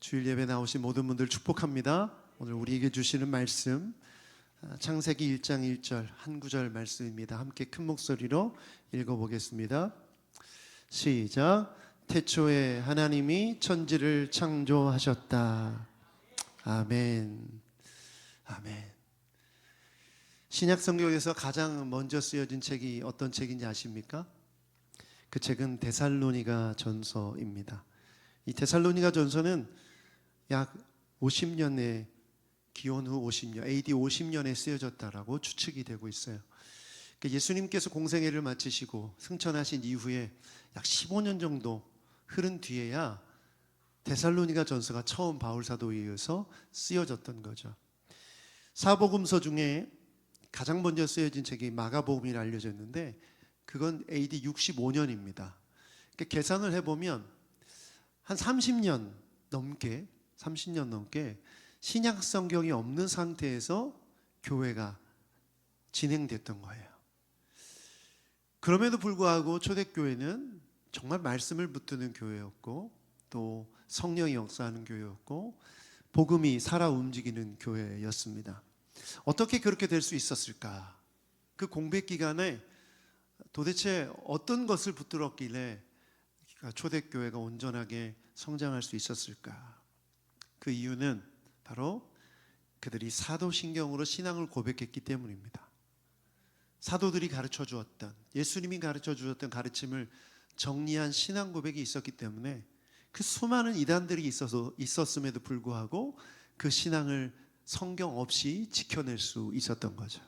주일 예배 나오신 모든 분들 축복합니다. 오늘 우리에게 주시는 말씀 창세기 1장 1절 한 구절 말씀입니다. 함께 큰 목소리로 읽어보겠습니다. 시작. 태초에 하나님이 천지를 창조하셨다. 아멘. 아멘. 신약 성경에서 가장 먼저 쓰여진 책이 어떤 책인지 아십니까? 그 책은 데살로니가 전서입니다. 이 데살로니가 전서는 약 50년에 기원 후 50년, AD 50년에 쓰여졌다라고 추측이 되고 있어요. 예수님께서 공생애를 마치시고 승천하신 이후에 약 15년 정도 흐른 뒤에야 데살로니가 전서가 처음 바울 사도에 의해서 쓰여졌던 거죠. 사복음서 중에 가장 먼저 쓰여진 책이 마가복음이라 알려져 있는데 그건 AD 65년입니다. 계산을 해보면 한 30년 넘게 신약 성경이 없는 상태에서 교회가 진행됐던 거예요. 그럼에도 불구하고 초대교회는 정말 말씀을 붙드는 교회였고 또 성령이 역사하는 교회였고 복음이 살아 움직이는 교회였습니다. 어떻게 그렇게 될 수 있었을까? 그 공백 기간에 도대체 어떤 것을 붙들었길래 초대교회가 온전하게 성장할 수 있었을까? 그 이유는 바로 그들이 사도신경으로 신앙을 고백했기 때문입니다. 사도들이 가르쳐 주었던, 예수님이 가르쳐 주었던 가르침을 정리한 신앙 고백이 있었기 때문에 그 수많은 이단들이 있었음에도 불구하고 그 신앙을 성경 없이 지켜낼 수 있었던 거죠.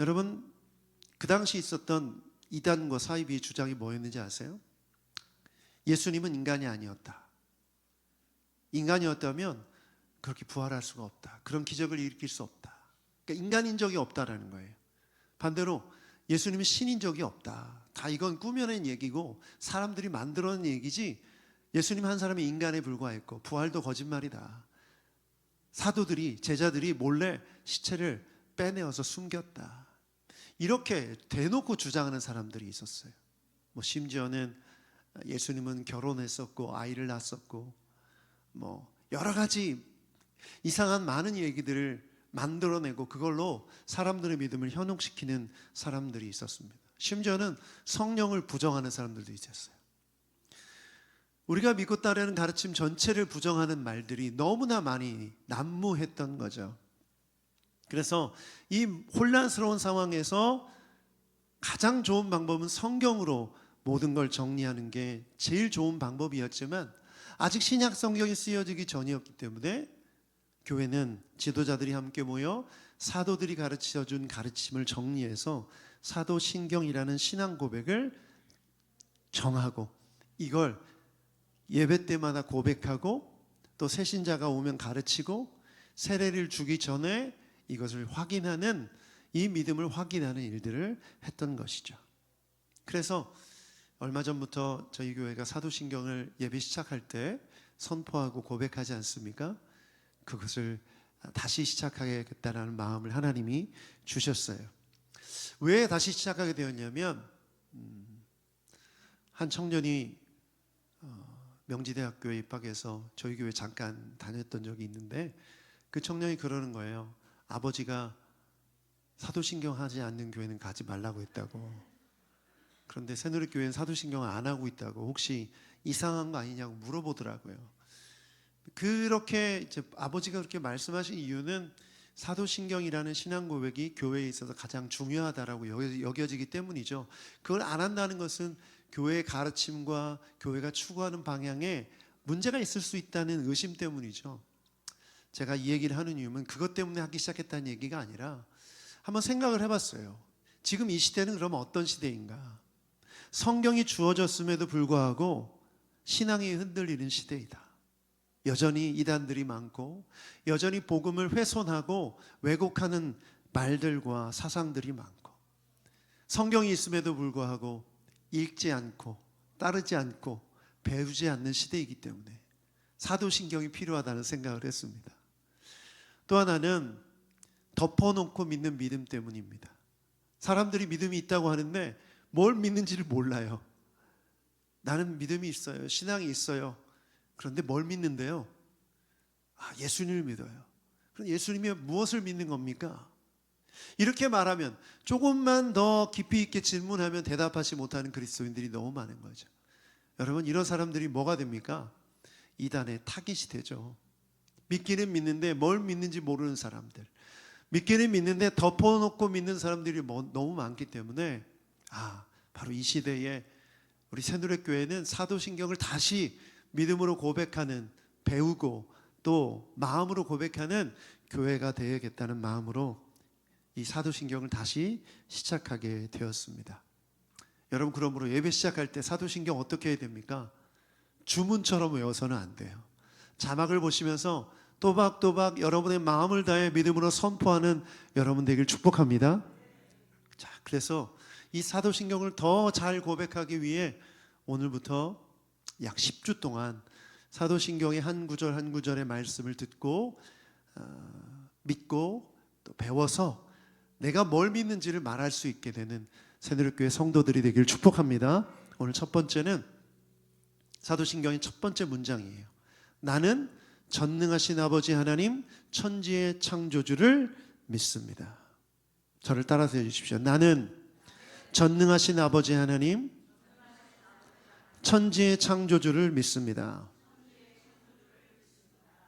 여러분, 그 당시 있었던 이단과 사이비의 주장이 뭐였는지 아세요? 예수님은 인간이 아니었다. 인간이었다면 그렇게 부활할 수가 없다. 그런 기적을 일으킬 수 없다. 그러니까 인간인 적이 없다라는 거예요. 반대로 예수님은 신인 적이 없다. 다 이건 꾸며낸 얘기고 사람들이 만들어낸 얘기지 예수님 한 사람이 인간에 불과했고 부활도 거짓말이다. 사도들이, 제자들이 몰래 시체를 빼내어서 숨겼다. 이렇게 대놓고 주장하는 사람들이 있었어요. 심지어는 예수님은 결혼했었고 아이를 낳았었고 여러 가지 이상한 많은 얘기들을 만들어내고 그걸로 사람들의 믿음을 현혹시키는 사람들이 있었습니다. 심지어는 성령을 부정하는 사람들도 있었어요. 우리가 믿고 따르는 가르침 전체를 부정하는 말들이 너무나 많이 난무했던 거죠. 그래서 이 혼란스러운 상황에서 가장 좋은 방법은 성경으로 모든 걸 정리하는 게 제일 좋은 방법이었지만 아직 신약 성경이 쓰여지기 전이었기 때문에 교회는 지도자들이 함께 모여 사도들이 가르쳐준 가르침을 정리해서 사도신경이라는 신앙 고백을 정하고 이걸 예배 때마다 고백하고 또 새신자가 오면 가르치고 세례를 주기 전에 이것을 확인하는 이 믿음을 확인하는 일들을 했던 것이죠. 그래서 얼마 전부터 저희 교회가 사도신경을 예배 시작할 때 선포하고 고백하지 않습니까? 그것을 다시 시작하겠다라는 마음을 하나님이 주셨어요. 왜 다시 시작하게 되었냐면 한 청년이 명지대학교에 입학해서 저희 교회 잠깐 다녔던 적이 있는데 그 청년이 그러는 거예요. 아버지가 사도신경 하지 않는 교회는 가지 말라고 했다고. 그런데 새누리교회는 사도신경을 안 하고 있다고 혹시 이상한 거 아니냐고 물어보더라고요. 그렇게 이제 아버지가 그렇게 말씀하신 이유는 사도신경이라는 신앙 고백이 교회에 있어서 가장 중요하다라고 여겨지기 때문이죠. 그걸 안 한다는 것은 교회의 가르침과 교회가 추구하는 방향에 문제가 있을 수 있다는 의심 때문이죠. 제가 이 얘기를 하는 이유는 그것 때문에 하기 시작했다는 얘기가 아니라 한번 생각을 해봤어요. 지금 이 시대는 그러면 어떤 시대인가? 성경이 주어졌음에도 불구하고 신앙이 흔들리는 시대이다. 여전히 이단들이 많고 여전히 복음을 훼손하고 왜곡하는 말들과 사상들이 많고 성경이 있음에도 불구하고 읽지 않고 따르지 않고 배우지 않는 시대이기 때문에 사도신경이 필요하다는 생각을 했습니다. 또 하나는 덮어놓고 믿는 믿음 때문입니다. 사람들이 믿음이 있다고 하는데 뭘 믿는지를 몰라요. 나는 믿음이 있어요. 신앙이 있어요. 그런데 뭘 믿는데요? 예수님을 믿어요. 그럼 예수님이 무엇을 믿는 겁니까? 이렇게 말하면 조금만 더 깊이 있게 질문하면 대답하지 못하는 그리스도인들이 너무 많은 거죠. 여러분, 이런 사람들이 뭐가 됩니까? 이단의 타깃이 되죠. 믿기는 믿는데 뭘 믿는지 모르는 사람들, 믿기는 믿는데 덮어놓고 믿는 사람들이 너무 많기 때문에 바로 이 시대에 우리 새누리교회는 사도신경을 다시 믿음으로 고백하는, 배우고 또 마음으로 고백하는 교회가 되어야겠다는 마음으로 이 사도신경을 다시 시작하게 되었습니다. 여러분, 그러므로 예배 시작할 때 사도신경 어떻게 해야 됩니까? 주문처럼 외워서는 안 돼요. 자막을 보시면서 또박또박 여러분의 마음을 다해 믿음으로 선포하는 여러분 되길 축복합니다. 자, 그래서 이 사도신경을 더 잘 고백하기 위해 오늘부터 약 10주 동안 사도신경의 한 구절 한 구절의 말씀을 듣고 믿고 또 배워서 내가 뭘 믿는지를 말할 수 있게 되는 새누리교회 성도들이 되길 축복합니다. 오늘 첫 번째는 사도신경의 첫 번째 문장이에요. 나는 전능하신 아버지 하나님 천지의 창조주를 믿습니다. 저를 따라서 해주십시오. 나는 전능하신 아버지 하나님 천지의 창조주를 믿습니다.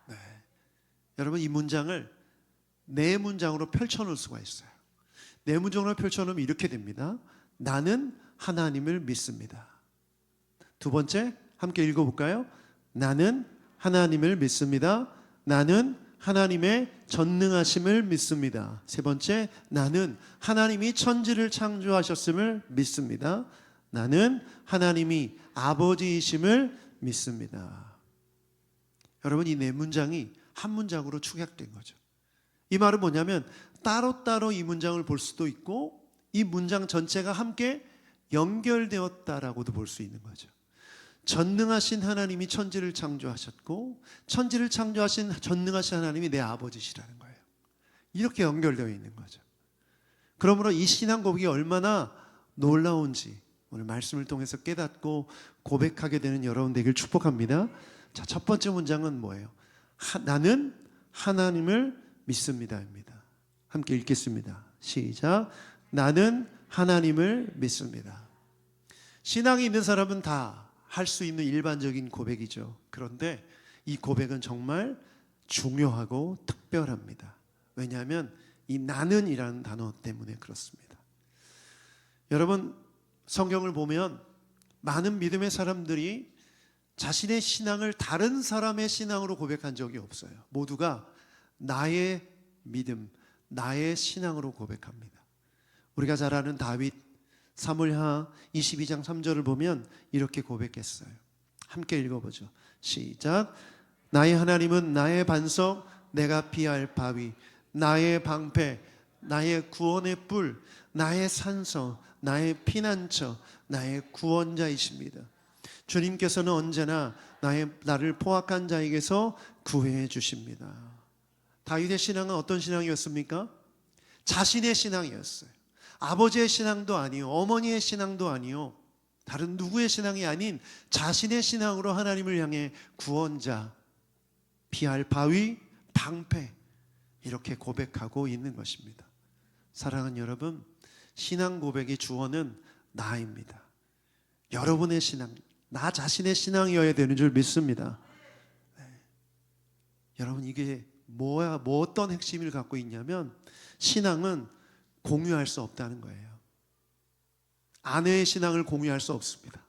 네. 여러분, 이 문장을 네 문장으로 펼쳐놓을 수가 있어요. 네 문장으로 펼쳐놓으면 이렇게 됩니다. 나는 하나님을 믿습니다. 두 번째, 함께 읽어볼까요? 나는 하나님을 믿습니다. 나는 하나님의 전능하심을 믿습니다. 세 번째, 나는 하나님이 천지를 창조하셨음을 믿습니다. 나는 하나님이 아버지이심을 믿습니다. 여러분, 이 네 문장이 한 문장으로 축약된 거죠. 이 말은 뭐냐면 따로따로 이 문장을 볼 수도 있고 이 문장 전체가 함께 연결되었다라고도 볼 수 있는 거죠. 전능하신 하나님이 천지를 창조하셨고 천지를 창조하신 전능하신 하나님이 내 아버지시라는 거예요. 이렇게 연결되어 있는 거죠. 그러므로 이 신앙 고백이 얼마나 놀라운지 오늘 말씀을 통해서 깨닫고 고백하게 되는 여러분 되길 축복합니다. 자, 첫 번째 문장은 뭐예요? 나는 하나님을 믿습니다입니다. 함께 읽겠습니다. 시작. 나는 하나님을 믿습니다. 신앙이 있는 사람은 다 할 수 있는 일반적인 고백이죠. 그런데 이 고백은 정말 중요하고 특별합니다. 왜냐하면 이 나는이라는 단어 때문에 그렇습니다. 여러분, 성경을 보면 많은 믿음의 사람들이 자신의 신앙을 다른 사람의 신앙으로 고백한 적이 없어요. 모두가 나의 믿음, 나의 신앙으로 고백합니다. 우리가 잘 아는 다윗, 사무엘하 22장 3절을 보면 이렇게 고백했어요. 함께 읽어보죠. 시작. 나의 하나님은 나의 반석, 내가 피할 바위, 나의 방패, 나의 구원의 뿔, 나의 산성, 나의 피난처, 나의 구원자이십니다. 주님께서는 언제나 나를 포악한 자에게서 구해 주십니다. 다윗의 신앙은 어떤 신앙이었습니까? 자신의 신앙이었어요. 아버지의 신앙도 아니요, 어머니의 신앙도 아니요, 다른 누구의 신앙이 아닌 자신의 신앙으로 하나님을 향해 구원자, 피할 바위, 방패 이렇게 고백하고 있는 것입니다. 사랑하는 여러분, 신앙 고백의 주어는 나입니다. 여러분의 신앙, 나 자신의 신앙이어야 되는 줄 믿습니다. 네. 여러분, 이게 어떤 핵심을 갖고 있냐면 신앙은 공유할 수 없다는 거예요. 아내의 신앙을 공유할 수 없습니다.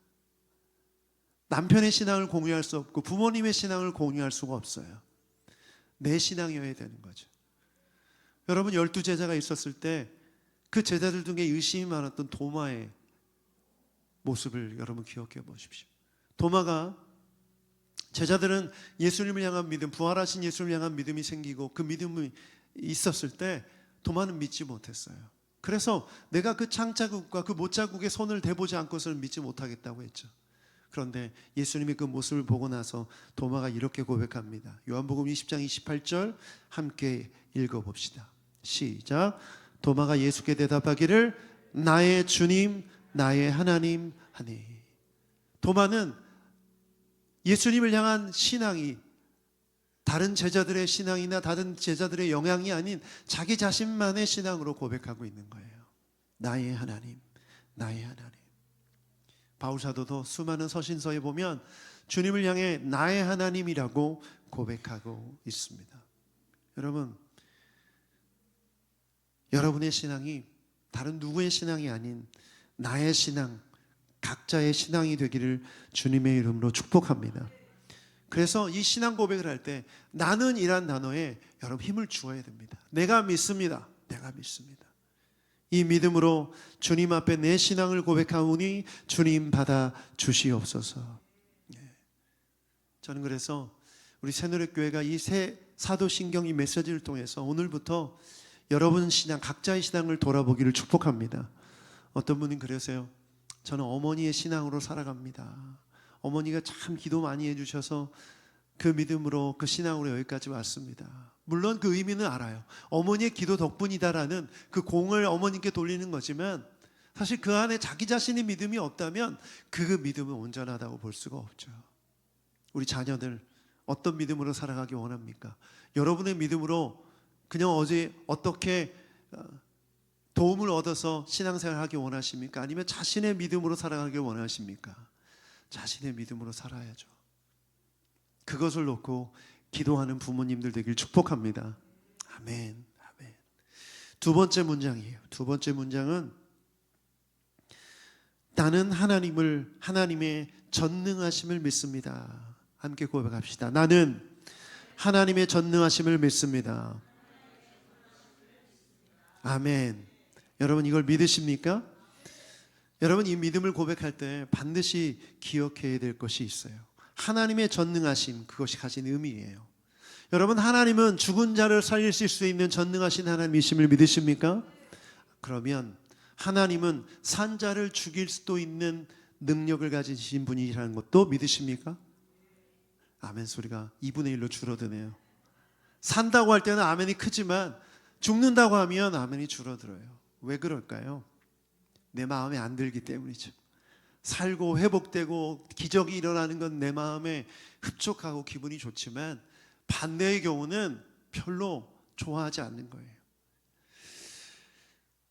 남편의 신앙을 공유할 수 없고 부모님의 신앙을 공유할 수가 없어요. 내 신앙이어야 되는 거죠. 여러분, 12제자가 있었을 때 그 제자들 중에 의심이 많았던 도마의 모습을 여러분 기억해 보십시오. 도마가, 제자들은 예수님을 향한 믿음, 부활하신 예수님을 향한 믿음이 생기고 그 믿음이 있었을 때 도마는 믿지 못했어요. 그래서 내가 그 창자국과 그 못자국에 손을 대보지 않고서는 믿지 못하겠다고 했죠. 그런데 예수님이 그 모습을 보고 나서 도마가 이렇게 고백합니다. 요한복음 20장 28절 함께 읽어봅시다. 시작. 도마가 예수께 대답하기를 나의 주님, 나의 하나님 하니. 도마는 예수님을 향한 신앙이 다른 제자들의 신앙이나 다른 제자들의 영향이 아닌 자기 자신만의 신앙으로 고백하고 있는 거예요. 나의 하나님, 나의 하나님. 바울 사도도 수많은 서신서에 보면 주님을 향해 나의 하나님이라고 고백하고 있습니다. 여러분, 여러분의 신앙이 다른 누구의 신앙이 아닌 나의 신앙, 각자의 신앙이 되기를 주님의 이름으로 축복합니다. 그래서 이 신앙 고백을 할 때 나는 이란 단어에 여러분 힘을 주어야 됩니다. 내가 믿습니다. 내가 믿습니다. 이 믿음으로 주님 앞에 내 신앙을 고백하오니 주님 받아 주시옵소서. 저는 그래서 우리 새노래교회가 이 새 사도신경 이 메시지를 통해서 오늘부터 여러분 신앙, 각자의 신앙을 돌아보기를 축복합니다. 어떤 분은 그러세요. 저는 어머니의 신앙으로 살아갑니다. 어머니가 참 기도 많이 해주셔서 그 믿음으로 그 신앙으로 여기까지 왔습니다. 물론 그 의미는 알아요. 어머니의 기도 덕분이다라는 그 공을 어머님께 돌리는 거지만 사실 그 안에 자기 자신의 믿음이 없다면 그 믿음은 온전하다고 볼 수가 없죠. 우리 자녀들 어떤 믿음으로 살아가기 원합니까? 여러분의 믿음으로 그냥 어제 어떻게 도움을 얻어서 신앙생활을 하기 원하십니까? 아니면 자신의 믿음으로 살아가길 원하십니까? 자신의 믿음으로 살아야죠. 그것을 놓고 기도하는 부모님들 되길 축복합니다. 아멘, 아멘. 두 번째 문장이에요. 두 번째 문장은 나는 하나님의 전능하심을 믿습니다. 함께 고백합시다. 나는 하나님의 전능하심을 믿습니다. 아멘. 여러분 이걸 믿으십니까? 여러분 이 믿음을 고백할 때 반드시 기억해야 될 것이 있어요. 하나님의 전능하심, 그것이 가진 의미예요. 여러분 하나님은 죽은 자를 살리실 수 있는 전능하신 하나님이심을 믿으십니까? 그러면 하나님은 산 자를 죽일 수도 있는 능력을 가지신 분이라는 것도 믿으십니까? 아멘 소리가 2분의 1로 줄어드네요. 산다고 할 때는 아멘이 크지만 죽는다고 하면 아멘이 줄어들어요. 왜 그럴까요? 내 마음에 안 들기 때문이죠. 살고 회복되고 기적이 일어나는 건 내 마음에 흡족하고 기분이 좋지만 반대의 경우는 별로 좋아하지 않는 거예요.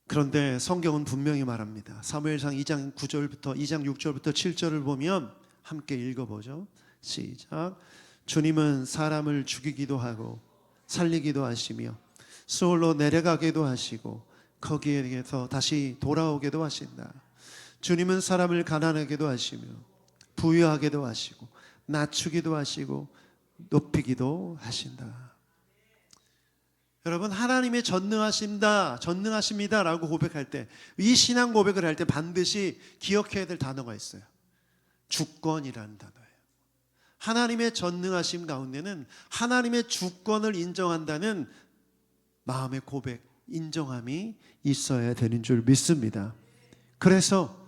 그런데 성경은 분명히 말합니다. 사무엘상 2장 9절부터 2장 6절부터 7절을 보면 함께 읽어보죠. 시작. 주님은 사람을 죽이기도 하고 살리기도 하시며 수월로 내려가기도 하시고 거기에서 다시 돌아오게도 하신다. 주님은 사람을 가난하게도 하시며 부유하게도 하시고 낮추기도 하시고 높이기도 하신다. 여러분 하나님의 전능하십니다라고 고백할 때, 이 신앙 고백을 할 때 반드시 기억해야 될 단어가 있어요. 주권이라는 단어예요. 하나님의 전능하심 가운데는 하나님의 주권을 인정한다는 마음의 고백, 인정함이 있어야 되는 줄 믿습니다. 그래서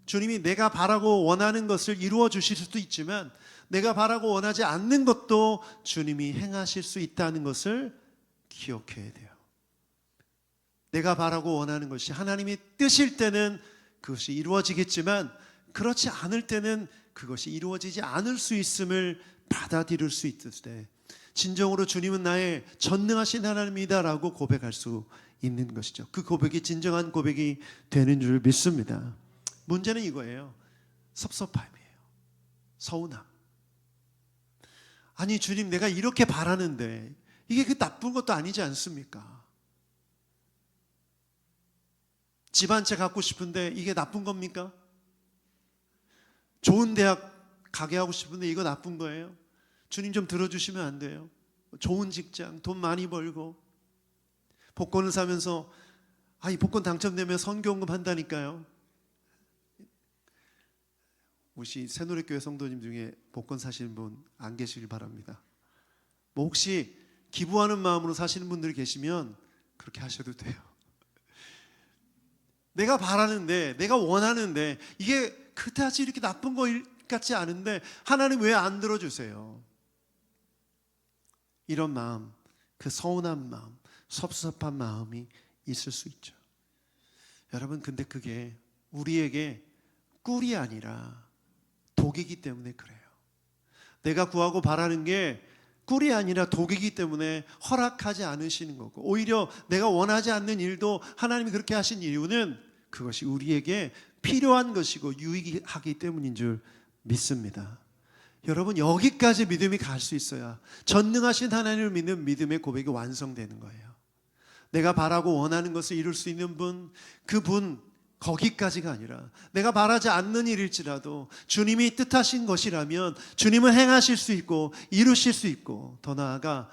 주님이 내가 바라고 원하는 것을 이루어 주실 수도 있지만 내가 바라고 원하지 않는 것도 주님이 행하실 수 있다는 것을 기억해야 돼요. 내가 바라고 원하는 것이 하나님이 뜻일 때는 그것이 이루어지겠지만 그렇지 않을 때는 그것이 이루어지지 않을 수 있음을 받아들일 수 있을 때 진정으로 주님은 나의 전능하신 하나님이다라고 고백할 수 있는 것이죠. 그 고백이 진정한 고백이 되는 줄 믿습니다. 문제는 이거예요. 섭섭함이에요. 서운함. 아니 주님 내가 이렇게 바라는데 이게 그 나쁜 것도 아니지 않습니까? 집 한 채 갖고 싶은데 이게 나쁜 겁니까? 좋은 대학 가게 하고 싶은데 이거 나쁜 거예요? 주님 좀 들어주시면 안 돼요? 좋은 직장, 돈 많이 벌고 복권을 사면서 이 복권 당첨되면 선교헌금 한다니까요. 혹시 새노래교회 성도님 중에 복권 사시는 분 안 계시길 바랍니다. 뭐 혹시 기부하는 마음으로 사시는 분들이 계시면 그렇게 하셔도 돼요. 내가 바라는데 내가 원하는데 이게 그다지 이렇게 나쁜 거 같지 않은데 하나님 왜 안 들어주세요? 이런 마음, 그 서운한 마음, 섭섭한 마음이 있을 수 있죠. 여러분 근데 그게 우리에게 꿀이 아니라 독이기 때문에 그래요. 내가 구하고 바라는 게 꿀이 아니라 독이기 때문에 허락하지 않으시는 거고, 오히려 내가 원하지 않는 일도 하나님이 그렇게 하신 이유는 그것이 우리에게 필요한 것이고 유익하기 때문인 줄 믿습니다. 여러분, 여기까지 믿음이 갈 수 있어야 전능하신 하나님을 믿는 믿음의 고백이 완성되는 거예요. 내가 바라고 원하는 것을 이룰 수 있는 분, 그분 거기까지가 아니라 내가 바라지 않는 일일지라도 주님이 뜻하신 것이라면 주님은 행하실 수 있고 이루실 수 있고, 더 나아가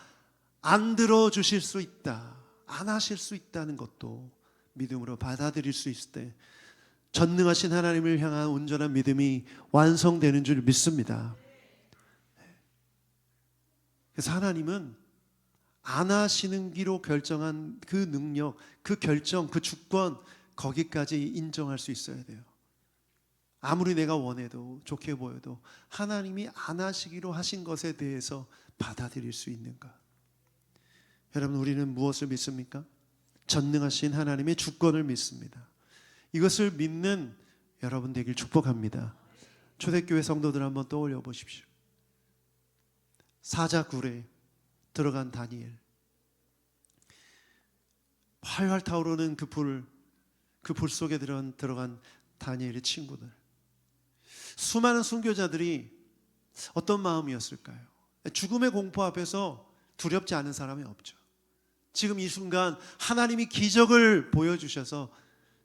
안 들어주실 수 있다, 안 하실 수 있다는 것도 믿음으로 받아들일 수 있을 때 전능하신 하나님을 향한 온전한 믿음이 완성되는 줄 믿습니다. 그래서 하나님은 안 하시는 기로 결정한 그 능력, 그 결정, 그 주권, 거기까지 인정할 수 있어야 돼요. 아무리 내가 원해도, 좋게 보여도 하나님이 안 하시기로 하신 것에 대해서 받아들일 수 있는가? 여러분, 우리는 무엇을 믿습니까? 전능하신 하나님의 주권을 믿습니다. 이것을 믿는 여러분 되길 축복합니다. 초대교회 성도들 한번 떠올려 보십시오. 사자굴에 들어간 다니엘, 활활 타오르는 그 불 속에 들어간 다니엘의 친구들, 수많은 순교자들이 어떤 마음이었을까요? 죽음의 공포 앞에서 두렵지 않은 사람이 없죠. 지금 이 순간 하나님이 기적을 보여주셔서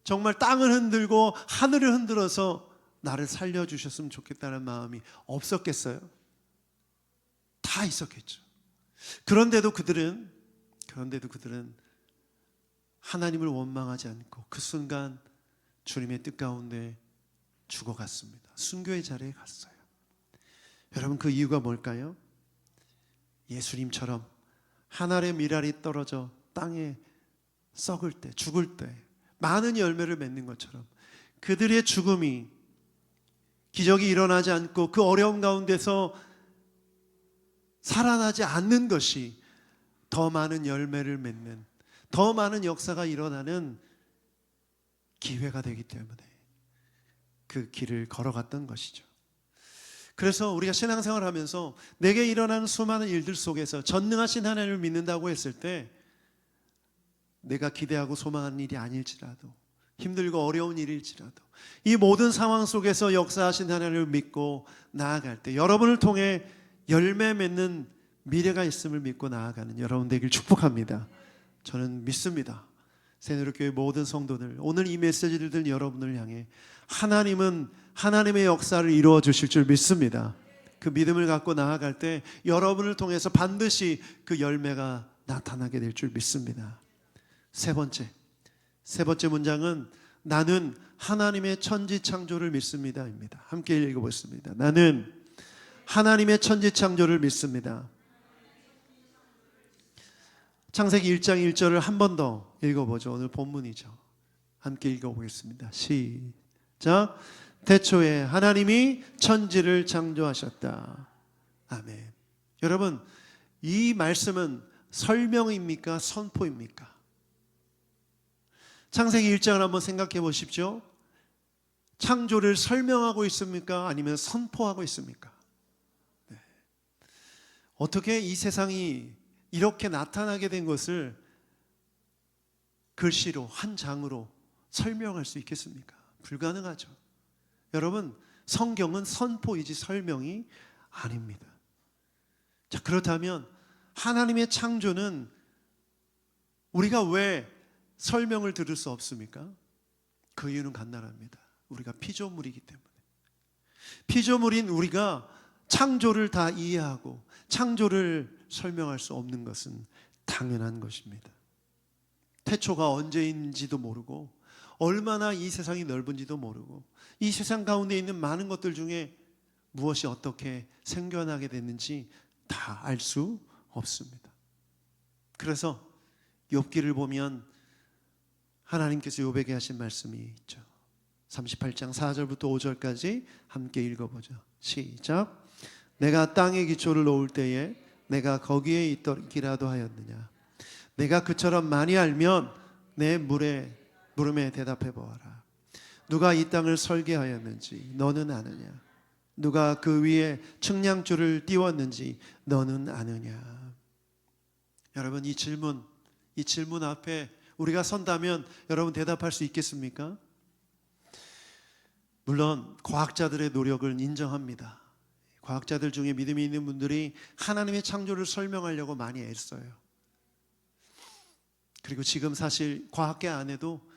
정말 땅을 흔들고 하늘을 흔들어서 나를 살려주셨으면 좋겠다는 마음이 없었겠어요? 다 있었겠죠. 그런데도 그들은 하나님을 원망하지 않고 그 순간 주님의 뜻 가운데 죽어갔습니다. 순교의 자리에 갔어요. 여러분, 그 이유가 뭘까요? 예수님처럼 하늘의 밀알이 떨어져 땅에 썩을 때, 죽을 때 많은 열매를 맺는 것처럼 그들의 죽음이, 기적이 일어나지 않고 그 어려움 가운데서 살아나지 않는 것이 더 많은 열매를 맺는, 더 많은 역사가 일어나는 기회가 되기 때문에 그 길을 걸어갔던 것이죠. 그래서 우리가 신앙생활을 하면서 내게 일어나는 수많은 일들 속에서 전능하신 하나님을 믿는다고 했을 때 내가 기대하고 소망하는 일이 아닐지라도, 힘들고 어려운 일일지라도 이 모든 상황 속에서 역사하신 하나님을 믿고 나아갈 때 여러분을 통해 열매 맺는 미래가 있음을 믿고 나아가는 여러분 되길 축복합니다. 저는 믿습니다. 새누리교회 모든 성도들, 오늘 이 메시지를 들은 여러분을 향해 하나님은 하나님의 역사를 이루어 주실 줄 믿습니다. 그 믿음을 갖고 나아갈 때 여러분을 통해서 반드시 그 열매가 나타나게 될 줄 믿습니다. 세 번째 문장은 나는 하나님의 천지창조를 믿습니다입니다. 함께 읽어보겠습니다. 나는 하나님의 천지창조를 믿습니다. 창세기 1장 1절을 한 번 더 읽어보죠. 오늘 본문이죠. 함께 읽어보겠습니다. 시작. 태초에 하나님이 천지를 창조하셨다. 아멘. 여러분, 이 말씀은 설명입니까? 선포입니까? 창세기 1장을 한번 생각해 보십시오. 창조를 설명하고 있습니까? 아니면 선포하고 있습니까? 네. 어떻게 이 세상이 이렇게 나타나게 된 것을 글씨로, 한 장으로 설명할 수 있겠습니까? 불가능하죠. 여러분, 성경은 선포이지 설명이 아닙니다. 자, 그렇다면 하나님의 창조는 우리가 왜 설명을 들을 수 없습니까? 그 이유는 간단합니다. 우리가 피조물이기 때문에. 피조물인 우리가 창조를 다 이해하고 창조를 설명할 수 없는 것은 당연한 것입니다. 태초가 언제인지도 모르고 얼마나 이 세상이 넓은지도 모르고 이 세상 가운데 있는 많은 것들 중에 무엇이 어떻게 생겨나게 됐는지 다 알 수 없습니다. 그래서 욥기를 보면 하나님께서 욥에게 하신 말씀이 있죠. 38장 4절부터 5절까지 함께 읽어보죠. 시작. 내가 땅에 기초를 놓을 때에 내가 거기에 있기라도 하였느냐. 내가 그처럼 많이 알면 내 물음에 대답해 보아라. 누가 이 땅을 설계하였는지 너는 아느냐. 누가 그 위에 측량줄을 띄웠는지 너는 아느냐. 여러분, 이 질문 앞에 우리가 선다면 여러분 대답할 수 있겠습니까? 물론 과학자들의 노력을 인정합니다. 과학자들 중에 믿음이 있는 분들이 하나님의 창조를 설명하려고 많이 애써요. 그리고 지금 사실 과학계 안에도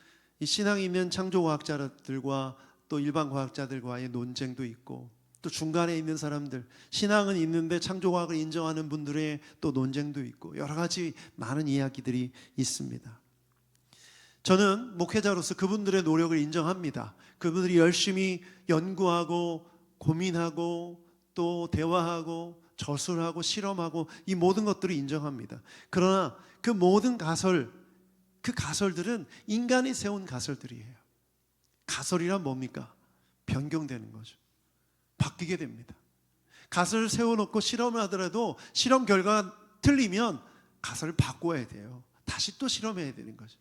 이 신앙이 있는 창조과학자들과 또 일반 과학자들과의 논쟁도 있고, 또 중간에 있는 사람들, 신앙은 있는데 창조과학을 인정하는 분들의 또 논쟁도 있고, 여러 가지 많은 이야기들이 있습니다. 저는 목회자로서 그분들의 노력을 인정합니다. 그분들이 열심히 연구하고 고민하고 또 대화하고 저술하고 실험하고 이 모든 것들을 인정합니다. 그러나 그 모든 그 가설들은 인간이 세운 가설들이에요. 가설이란 뭡니까? 변경되는 거죠. 바뀌게 됩니다. 가설을 세워놓고 실험을 하더라도 실험 결과가 틀리면 가설을 바꿔야 돼요. 다시 또 실험해야 되는 거죠.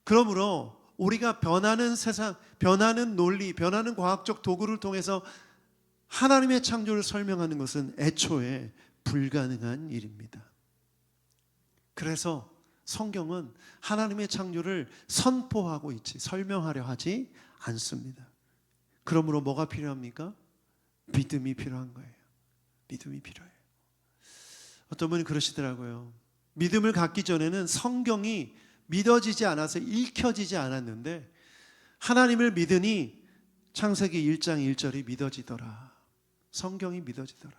그러므로 우리가 변하는 세상, 변하는 논리, 변하는 과학적 도구를 통해서 하나님의 창조를 설명하는 것은 애초에 불가능한 일입니다. 그래서 성경은 하나님의 창조를 선포하고 있지 설명하려 하지 않습니다. 그러므로 뭐가 필요합니까? 믿음이 필요한 거예요. 믿음이 필요해요. 어떤 분이 그러시더라고요. 믿음을 갖기 전에는 성경이 믿어지지 않아서 읽혀지지 않았는데 하나님을 믿으니 창세기 1장 1절이 믿어지더라. 성경이 믿어지더라.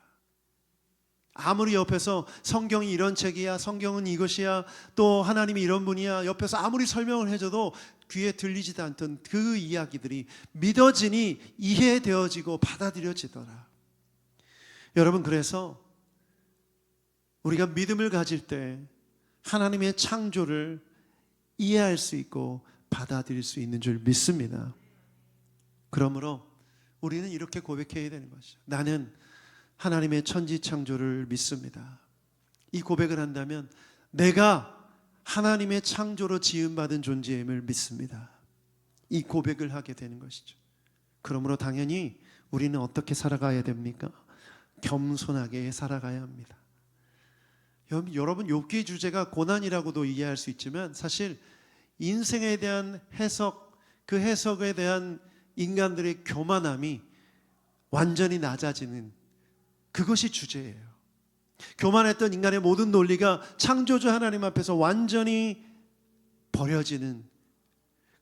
아무리 옆에서 성경이 이런 책이야, 성경은 이것이야, 또 하나님이 이런 분이야, 옆에서 아무리 설명을 해줘도 귀에 들리지도 않던 그 이야기들이 믿어지니 이해되어지고 받아들여지더라. 여러분, 그래서 우리가 믿음을 가질 때 하나님의 창조를 이해할 수 있고 받아들일 수 있는 줄 믿습니다. 그러므로 우리는 이렇게 고백해야 되는 것이죠. 나는 하나님의 천지 창조를 믿습니다. 이 고백을 한다면 내가 하나님의 창조로 지음받은 존재임을 믿습니다. 이 고백을 하게 되는 것이죠. 그러므로 당연히 우리는 어떻게 살아가야 됩니까? 겸손하게 살아가야 합니다. 여러분, 욥기의 주제가 고난이라고도 이해할 수 있지만 사실 인생에 대한 해석, 그 해석에 대한 인간들의 교만함이 완전히 낮아지는 그것이 주제예요. 교만했던 인간의 모든 논리가 창조주 하나님 앞에서 완전히 버려지는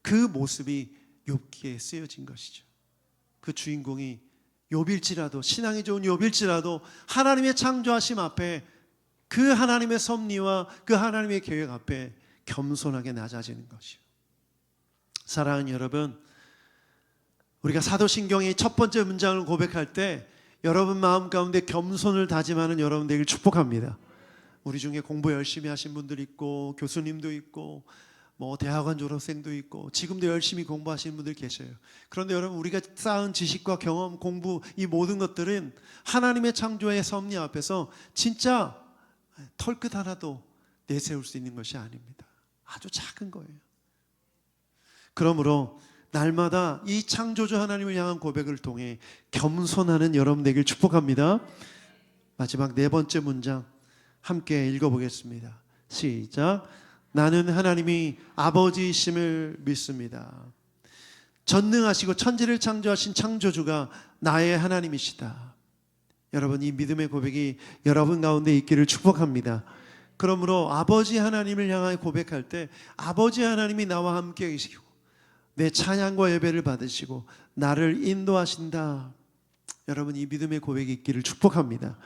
그 모습이 욥기에 쓰여진 것이죠. 그 주인공이 욥일지라도, 신앙이 좋은 욥일지라도 하나님의 창조하심 앞에 그 하나님의 섭리와 그 하나님의 계획 앞에 겸손하게 낮아지는 것이요. 사랑하는 여러분, 우리가 사도신경의 첫 번째 문장을 고백할 때 여러분 마음 가운데 겸손을 다짐하는 여러분 되길 축복합니다. 우리 중에 공부 열심히 하신 분들 있고, 교수님도 있고, 대학원 졸업생도 있고, 지금도 열심히 공부하시는 분들 계셔요. 그런데 여러분, 우리가 쌓은 지식과 경험, 공부, 이 모든 것들은 하나님의 창조의 섭리 앞에서 진짜 털끝 하나도 내세울 수 있는 것이 아닙니다. 아주 작은 거예요. 그러므로 날마다 이 창조주 하나님을 향한 고백을 통해 겸손하는 여러분 되길 축복합니다. 마지막 네 번째 문장 함께 읽어보겠습니다. 시작. 나는 하나님이 아버지이심을 믿습니다. 전능하시고 천지를 창조하신 창조주가 나의 하나님이시다. 여러분, 이 믿음의 고백이 여러분 가운데 있기를 축복합니다. 그러므로 아버지 하나님을 향하여 고백할 때 아버지 하나님이 나와 함께 계시고 내 찬양과 예배를 받으시고 나를 인도하신다. 여러분, 이 믿음의 고백이 있기를 축복합니다.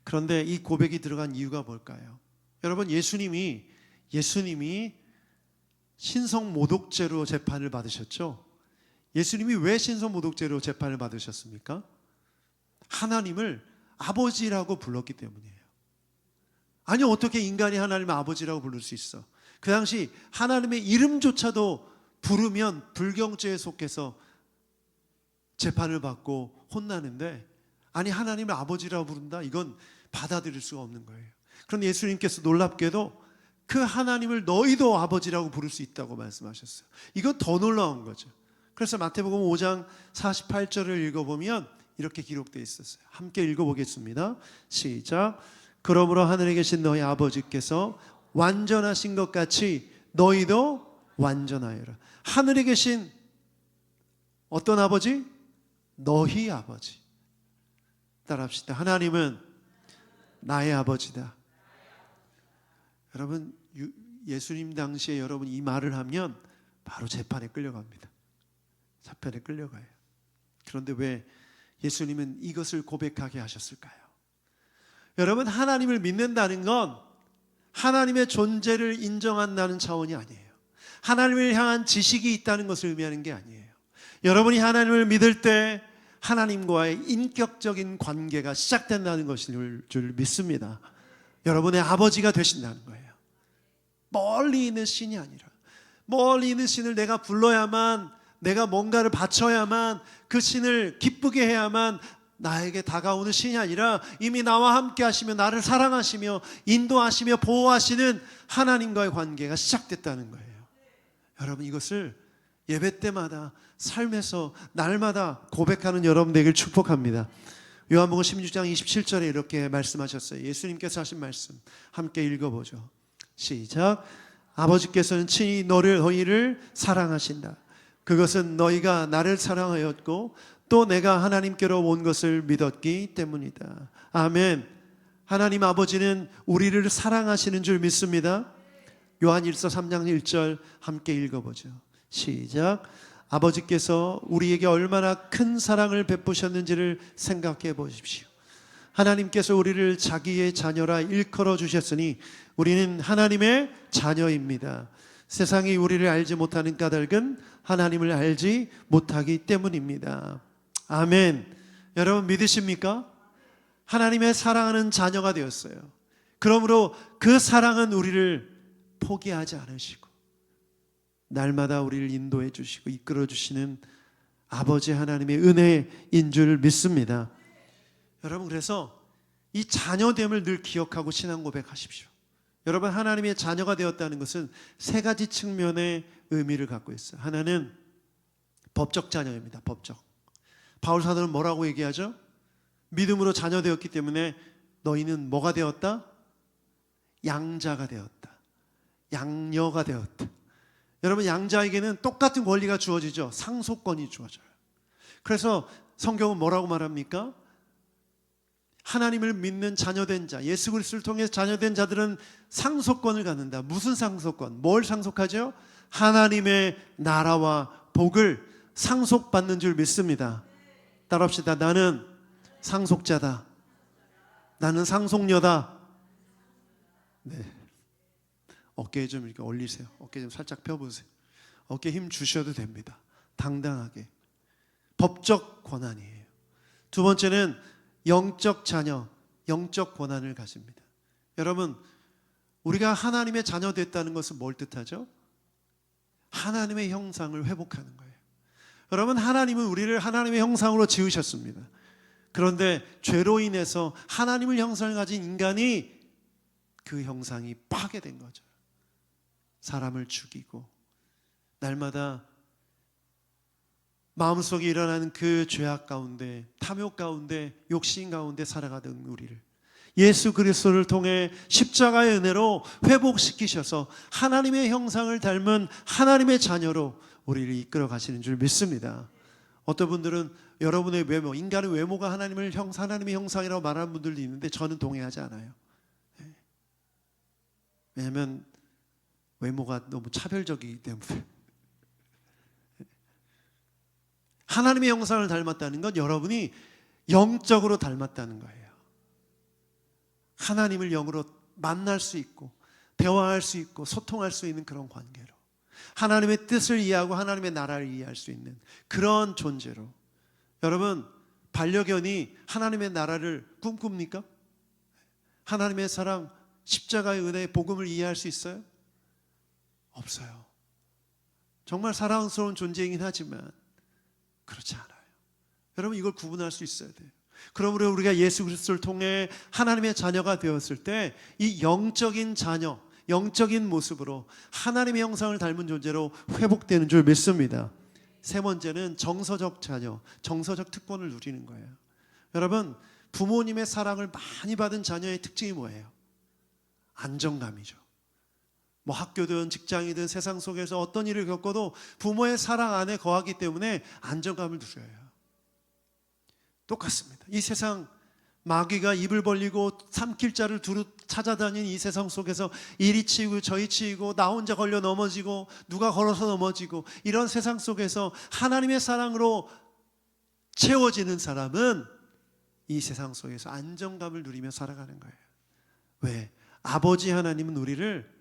그런데 이 고백이 들어간 이유가 뭘까요? 여러분, 예수님이 신성모독죄로 재판을 받으셨죠? 예수님이 왜 신성모독죄로 재판을 받으셨습니까? 하나님을 아버지라고 불렀기 때문이에요. 아니, 어떻게 인간이 하나님을 아버지라고 부를 수 있어? 그 당시 하나님의 이름조차도 부르면 불경죄에 속해서 재판을 받고 혼나는데, 아니 하나님을 아버지라고 부른다? 이건 받아들일 수가 없는 거예요. 그런데 예수님께서 놀랍게도 그 하나님을 너희도 아버지라고 부를 수 있다고 말씀하셨어요. 이건 더 놀라운 거죠. 그래서 마태복음 5장 48절을 읽어보면 이렇게 기록되어 있었어요. 함께 읽어보겠습니다. 시작. 그러므로 하늘에 계신 너희 아버지께서 완전하신 것 같이 너희도 완전하여라. 하늘에 계신 어떤 아버지? 너희 아버지. 따라합시다. 하나님은 나의 아버지다. 여러분, 예수님 당시에 여러분 이 말을 하면 바로 재판에 끌려갑니다. 재판에 끌려가요. 그런데 왜 예수님은 이것을 고백하게 하셨을까요? 여러분, 하나님을 믿는다는 건 하나님의 존재를 인정한다는 차원이 아니에요. 하나님을 향한 지식이 있다는 것을 의미하는 게 아니에요. 여러분이 하나님을 믿을 때 하나님과의 인격적인 관계가 시작된다는 것일 줄 믿습니다. 여러분의 아버지가 되신다는 거예요. 멀리 있는 신이 아니라, 멀리 있는 신을 내가 불러야만, 내가 뭔가를 바쳐야만, 그 신을 기쁘게 해야만 나에게 다가오는 신이 아니라 이미 나와 함께 하시며 나를 사랑하시며 인도하시며 보호하시는 하나님과의 관계가 시작됐다는 거예요. 여러분, 이것을 예배 때마다 삶에서 날마다 고백하는 여러분 되길 축복합니다. 요한복음 16장 27절에 이렇게 말씀하셨어요. 예수님께서 하신 말씀 함께 읽어보죠. 시작. 아버지께서는 친히 너희를 사랑하신다. 그것은 너희가 나를 사랑하였고 또 내가 하나님께로 온 것을 믿었기 때문이다. 아멘. 하나님 아버지는 우리를 사랑하시는 줄 믿습니다. 요한일서 3장 1절 함께 읽어보죠. 시작. 아버지께서 우리에게 얼마나 큰 사랑을 베푸셨는지를 생각해 보십시오. 하나님께서 우리를 자기의 자녀라 일컬어 주셨으니 우리는 하나님의 자녀입니다. 세상이 우리를 알지 못하는 까닭은 하나님을 알지 못하기 때문입니다. 아멘. 여러분 믿으십니까? 하나님의 사랑하는 자녀가 되었어요. 그러므로 그 사랑은 우리를 포기하지 않으시고 날마다 우리를 인도해 주시고 이끌어 주시는 아버지 하나님의 은혜인 줄 믿습니다. 여러분, 그래서 이 자녀됨을 늘 기억하고 신앙 고백하십시오. 여러분, 하나님의 자녀가 되었다는 것은 세 가지 측면의 의미를 갖고 있어요. 하나는 법적 자녀입니다. 법적. 바울 사도는 뭐라고 얘기하죠? 믿음으로 자녀 되었기 때문에 너희는 뭐가 되었다? 양자가 되었다. 양녀가 되었다. 여러분, 양자에게는 똑같은 권리가 주어지죠. 상속권이 주어져요. 그래서 성경은 뭐라고 말합니까? 하나님을 믿는 자녀된 자, 예수 그리스도를 통해 자녀된 자들은 상속권을 갖는다. 무슨 상속권? 뭘 상속하죠? 하나님의 나라와 복을 상속받는 줄 믿습니다. 따라합시다. 나는 상속자다. 나는 상속녀다. 네. 어깨에 좀 이렇게 올리세요. 어깨 좀 살짝 펴보세요. 어깨 힘 주셔도 됩니다. 당당하게. 법적 권한이에요. 두 번째는 영적 자녀, 영적 권한을 가집니다. 여러분, 우리가 하나님의 자녀 됐다는 것은 뭘 뜻하죠? 하나님의 형상을 회복하는 거예요. 여러분, 하나님은 우리를 하나님의 형상으로 지으셨습니다. 그런데 죄로 인해서 하나님의 형상을 가진 인간이 그 형상이 파괴된 거죠. 사람을 죽이고 날마다 마음속에 일어나는 그 죄악 가운데, 탐욕 가운데, 욕심 가운데 살아가던 우리를 예수 그리스도를 통해 십자가의 은혜로 회복시키셔서 하나님의 형상을 닮은 하나님의 자녀로 우리를 이끌어 가시는 줄 믿습니다. 어떤 분들은 여러분의 외모, 인간의 외모가 하나님의 형상이라고 말하는 분들도 있는데 저는 동의하지 않아요. 왜냐하면 외모가 너무 차별적이기 때문에. 하나님의 형상을 닮았다는 건 여러분이 영적으로 닮았다는 거예요. 하나님을 영으로 만날 수 있고 대화할 수 있고 소통할 수 있는 그런 관계로, 하나님의 뜻을 이해하고 하나님의 나라를 이해할 수 있는 그런 존재로. 여러분, 반려견이 하나님의 나라를 꿈꿉니까? 하나님의 사랑, 십자가의 은혜의 복음을 이해할 수 있어요? 없어요. 정말 사랑스러운 존재이긴 하지만 그렇지 않아요. 여러분, 이걸 구분할 수 있어야 돼요. 그러므로 우리가 예수 그리스도를 통해 하나님의 자녀가 되었을 때 이 영적인 자녀, 영적인 모습으로 하나님의 형상을 닮은 존재로 회복되는 줄 믿습니다. 세 번째는 정서적 자녀, 정서적 특권을 누리는 거예요. 여러분, 부모님의 사랑을 많이 받은 자녀의 특징이 뭐예요? 안정감이죠. 뭐 학교든 직장이든 세상 속에서 어떤 일을 겪어도 부모의 사랑 안에 거하기 때문에 안정감을 누려요. 똑같습니다. 이 세상 마귀가 입을 벌리고 삼킬 자를 두루 찾아다니는 이 세상 속에서 이리 치이고 저리 치이고 나 혼자 걸려 넘어지고 누가 걸어서 넘어지고 이런 세상 속에서 하나님의 사랑으로 채워지는 사람은 이 세상 속에서 안정감을 누리며 살아가는 거예요. 왜? 아버지 하나님은 우리를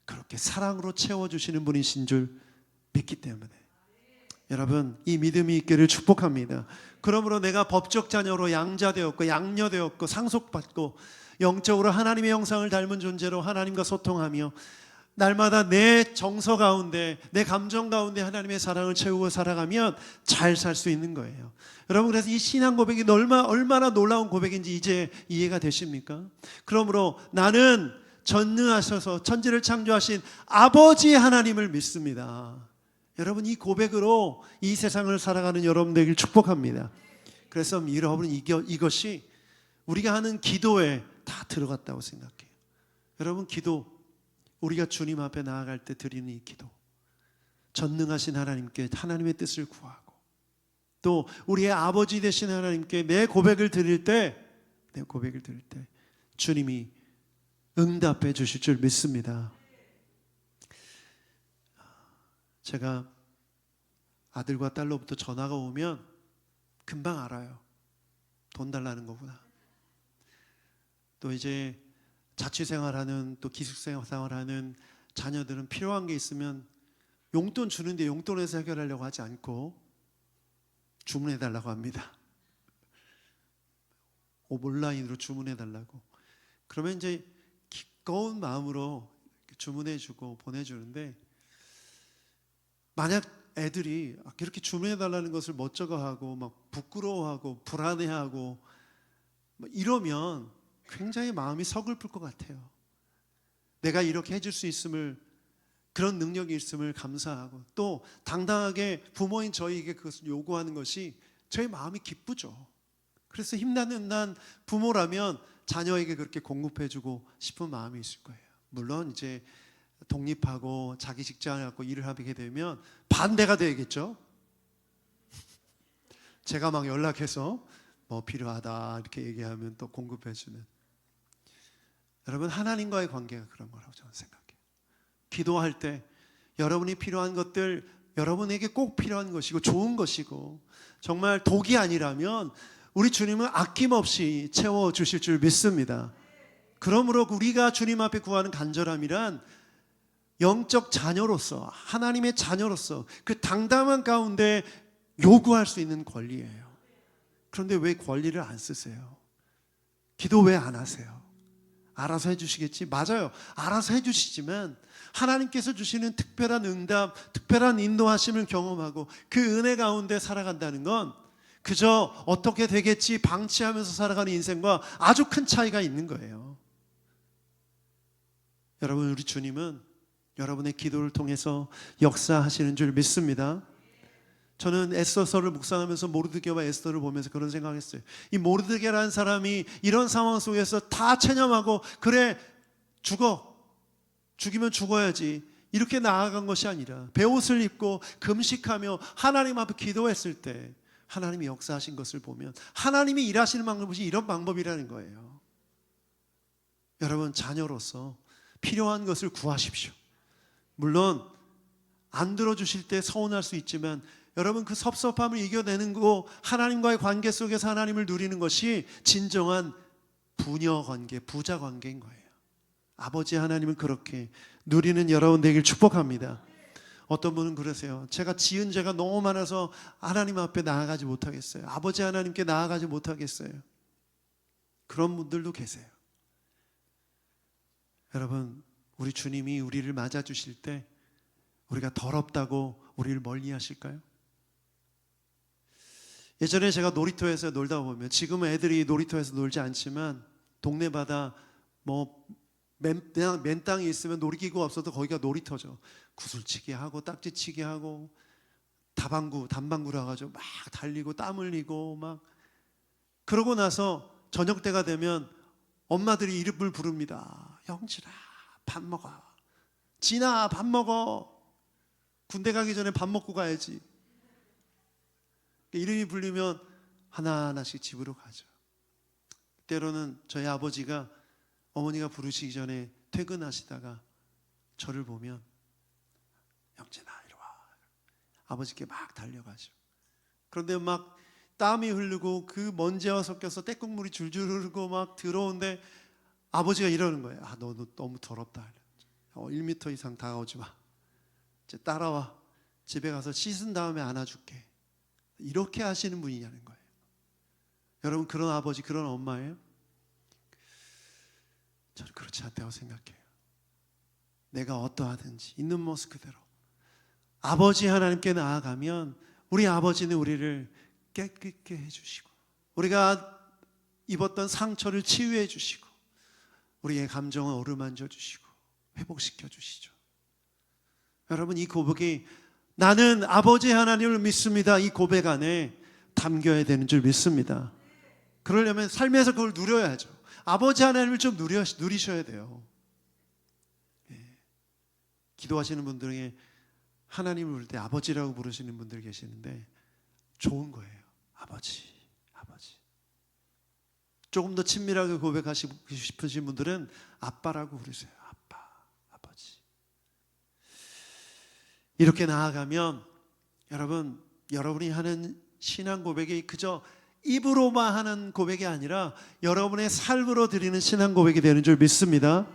그렇게 사랑으로 채워주시는 분이신 줄 믿기 때문에. 여러분, 이 믿음이 있기를 축복합니다. 그러므로 내가 법적 자녀로 양자되었고 양녀되었고 상속받고 영적으로 하나님의 형상을 닮은 존재로 하나님과 소통하며 날마다 내 정서 가운데 내 감정 가운데 하나님의 사랑을 채우고 살아가면 잘 살 수 있는 거예요. 여러분, 그래서 이 신앙 고백이 얼마나 놀라운 고백인지 이제 이해가 되십니까? 그러므로 나는 전능하셔서 천지를 창조하신 아버지 하나님을 믿습니다. 여러분, 이 고백으로 이 세상을 살아가는 여러분 되길 축복합니다. 그래서 여러분, 이것이 우리가 하는 기도에 다 들어갔다고 생각해요. 여러분, 기도, 우리가 주님 앞에 나아갈 때 드리는 이 기도, 전능하신 하나님께 하나님의 뜻을 구하고 또 우리의 아버지 되신 하나님께 내 고백을 드릴 때 주님이 응답해 주실 줄 믿습니다. 제가 아들과 딸로부터 전화가 오면 금방 알아요. 돈 달라는 거구나. 또 이제 자취생활하는 또 기숙생활하는 자녀들은 필요한 게 있으면 용돈 주는데 용돈에서 해결하려고 하지 않고 주문해 달라고 합니다. 온라인으로 주문해 달라고. 그러면 이제 기꺼운 마음으로 주문해 주고 보내주는데, 만약 애들이 이렇게 주문해 달라는 것을 멋쩍어하고 막 부끄러워하고 불안해하고 이러면 굉장히 마음이 서글플 것 같아요. 내가 이렇게 해줄 수 있음을, 그런 능력이 있음을 감사하고 또 당당하게 부모인 저희에게 그것을 요구하는 것이 저희 마음이 기쁘죠. 그래서 힘나는 난 부모라면 자녀에게 그렇게 공급해주고 싶은 마음이 있을 거예요. 물론 이제 독립하고 자기 직장을 갖고 일을 하게 되면 반대가 되겠죠. 제가 막 연락해서 뭐 필요하다 이렇게 얘기하면 또 공급해주는. 여러분, 하나님과의 관계가 그런 거라고 저는 생각해요. 기도할 때 여러분이 필요한 것들, 여러분에게 꼭 필요한 것이고 좋은 것이고 정말 독이 아니라면 우리 주님은 아낌없이 채워주실 줄 믿습니다. 그러므로 우리가 주님 앞에 구하는 간절함이란 영적 자녀로서, 하나님의 자녀로서 그 당당한 가운데 요구할 수 있는 권리예요. 그런데 왜 권리를 안 쓰세요? 기도 왜 안 하세요? 알아서 해주시겠지? 맞아요. 알아서 해주시지만 하나님께서 주시는 특별한 응답, 특별한 인도하심을 경험하고 그 은혜 가운데 살아간다는 건 그저 어떻게 되겠지 방치하면서 살아가는 인생과 아주 큰 차이가 있는 거예요. 여러분, 우리 주님은 여러분의 기도를 통해서 역사하시는 줄 믿습니다. 저는 에스더서를 묵상하면서 모르드게와 에스더를 보면서 그런 생각했어요. 이 모르드게라는 사람이 이런 상황 속에서 다 체념하고 그래 죽이면 죽어야지 이렇게 나아간 것이 아니라 베옷을 입고 금식하며 하나님 앞에 기도했을 때 하나님이 역사하신 것을 보면 하나님이 일하시는 방법이 이런 방법이라는 거예요. 여러분, 자녀로서 필요한 것을 구하십시오. 물론 안 들어주실 때 서운할 수 있지만 여러분, 그 섭섭함을 이겨내는 거, 하나님과의 관계 속에서 하나님을 누리는 것이 진정한 부녀 관계, 부자 관계인 거예요. 아버지 하나님은 그렇게 누리는 여러분 되길 축복합니다. 어떤 분은 그러세요. 제가 지은 죄가 너무 많아서 하나님 앞에 나아가지 못하겠어요. 아버지 하나님께 나아가지 못하겠어요. 그런 분들도 계세요. 여러분, 우리 주님이 우리를 맞아주실 때 우리가 더럽다고 우리를 멀리 하실까요? 예전에 제가 놀이터에서 놀다 보면, 지금은 애들이 놀이터에서 놀지 않지만 동네 바다 뭐 맨 땅이 있으면 놀이기구가 없어도 거기가 놀이터죠. 구슬치기 하고 딱지치기 하고 단방구라 가지고 막 달리고 땀 흘리고 막 그러고 나서 저녁 때가 되면 엄마들이 이름을 부릅니다. 영진아, 밥 먹어. 진아, 밥 먹어. 군대 가기 전에 밥 먹고 가야지. 이름이 불리면 하나하나씩 집으로 가죠. 때로는 저희 아버지가 어머니가 부르시기 전에 퇴근하시다가 저를 보면 영진아 이리 와. 아버지께 막 달려가죠. 그런데 막 땀이 흐르고 그 먼지와 섞여서 때국물이 줄줄 흐르고 막 들어오는데 아버지가 이러는 거예요. 너 너무 더럽다. 1m 이상 다가오지 마. 이제 따라와. 집에 가서 씻은 다음에 안아줄게. 이렇게 하시는 분이냐는 거예요. 여러분, 그런 아버지, 그런 엄마예요? 저는 그렇지 않다고 생각해요. 내가 어떠하든지 있는 모습 그대로 아버지 하나님께 나아가면 우리 아버지는 우리를 깨끗게 해주시고, 우리가 입었던 상처를 치유해 주시고, 우리의 감정을 어루만져 주시고 회복시켜 주시죠. 여러분, 이 고백이 나는 아버지 하나님을 믿습니다, 이 고백 안에 담겨야 되는 줄 믿습니다. 그러려면 삶에서 그걸 누려야죠. 아버지 하나님을 좀 누리셔야 돼요. 기도하시는 분 중에 하나님을 부를 때 아버지라고 부르시는 분들 계시는데 좋은 거예요. 아버지, 아버지. 조금 더 친밀하게 고백하시고 싶으신 분들은 아빠라고 부르세요. 아빠, 아버지. 이렇게 나아가면 여러분, 여러분이 하는 신앙 고백이 그저 입으로만 하는 고백이 아니라 여러분의 삶으로 드리는 신앙 고백이 되는 줄 믿습니다.